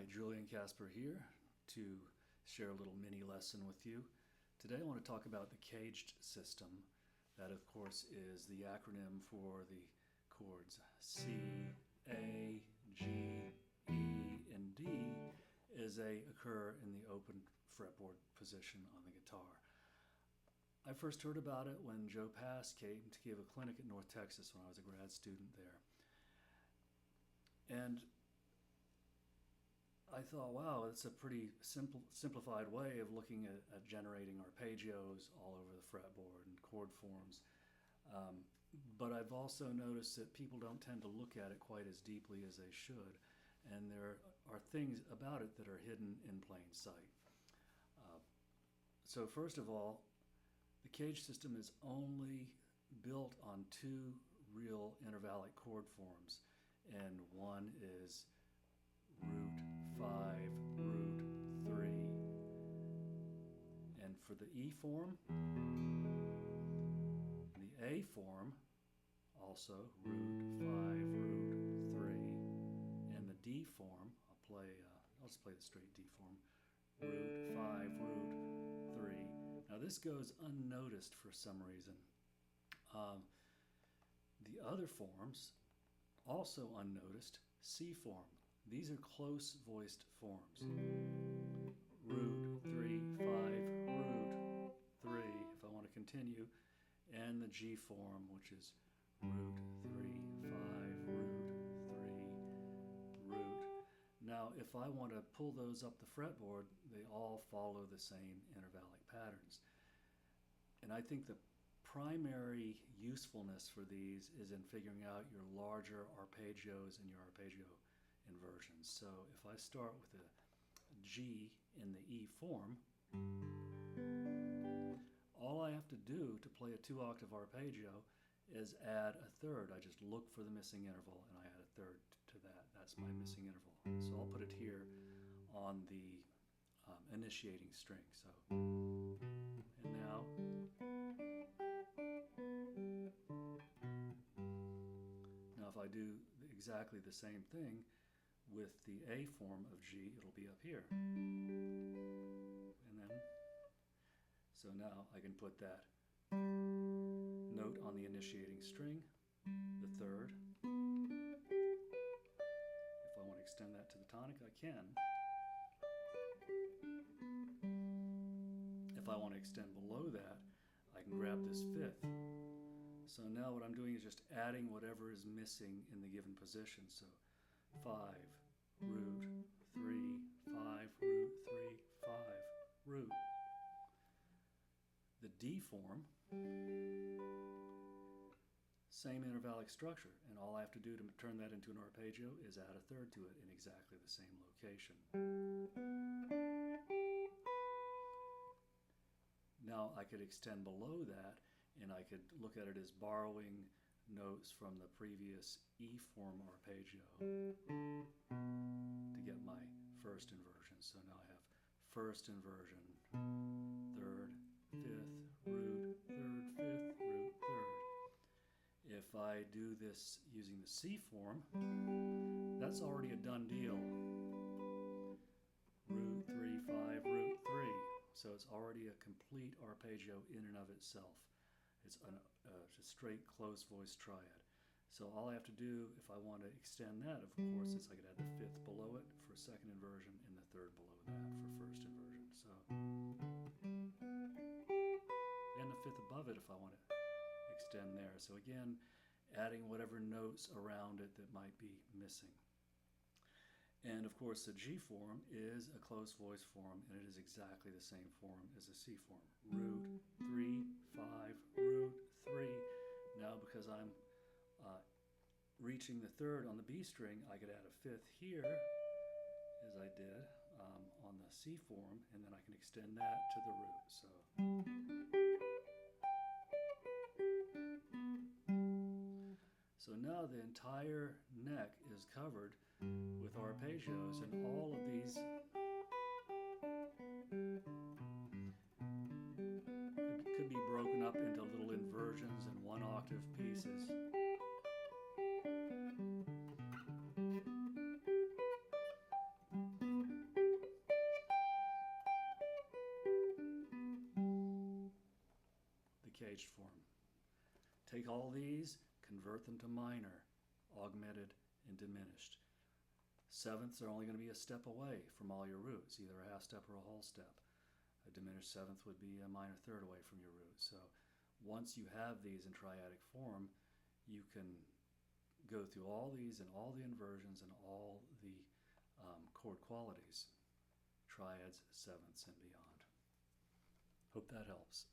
Hi, Julian Casper here to share a little mini lesson with you. Today I want to talk about the CAGED system. That, of course, is the acronym for the chords C, A, G, E, and D as they occur in the open fretboard position on the guitar. I first heard about it when Joe Pass came to give a clinic at North Texas when I was a grad student there. And I thought, wow, it's a pretty simplified way of looking at generating arpeggios all over the fretboard and chord forms. But I've also noticed that people don't tend to look at it quite as deeply as they should. And there are things about it that are hidden in plain sight. So first of all, the CAGED system is only built on two real intervallic chord forms. And one is root 5, root 3. And for the E form, the A form, also root 5, root 3. And the D form, I'll just play the straight D form, root 5, root 3. Now this goes unnoticed for some reason. The other forms, also unnoticed, C form. These are close voiced forms. Root 3, 5, root 3, if I want to continue, and the G form, which is root 3, 5, root 3, root. Now, if I want to pull those up the fretboard, they all follow the same intervallic patterns. And I think the primary usefulness for these is in figuring out your larger arpeggios and your arpeggio inversions. So if I start with a G in the E form, all I have to do to play a 2-octave arpeggio is add a third. I just look for the missing interval and I add a third to that. That's my missing interval. So I'll put it here on the initiating string. So, and now, if I do exactly the same thing with the A form of G, it'll be up here. And then, so now I can put that note on the initiating string, the third. If I want to extend that to the tonic, I can. If I want to extend below that, I can grab this fifth. So now what I'm doing is just adding whatever is missing in the given position. So 5, root, 3, 5, root, 3, 5, root. The D form, same intervallic structure, and all I have to do to turn that into an arpeggio is add a third to it in exactly the same location. Now I could extend below that, and I could look at it as borrowing notes from the previous E form arpeggio to get my first inversion. So now I have first inversion, third, fifth, root, third, fifth, root, third. If I do this using the C form, that's already a done deal. Root 3, 5, root 3. So it's already a complete arpeggio in and of itself. It's a straight close voice triad. So all I have to do, if I want to extend that, of course, is I could add the fifth below it for second inversion and the third below that for first inversion. So, and the fifth above it if I want to extend there. So again, adding whatever notes around it that might be missing. And of course, the G form is a close voice form, and it is exactly the same form as the C form. Root 3, 5, root 3. Now, because I'm reaching the third on the B string, I could add a fifth here, as I did on the C form, and then I can extend that to the root. So now the entire neck is covered with arpeggios, and all of these could be broken up into little inversions and 1-octave pieces. Take all these, convert them to minor, augmented, and diminished. Sevenths are only going to be a step away from all your roots, either a half step or a whole step. A diminished seventh would be a minor third away from your root. So once you have these in triadic form, you can go through all these and all the inversions and all the chord qualities, triads, sevenths, and beyond. Hope that helps.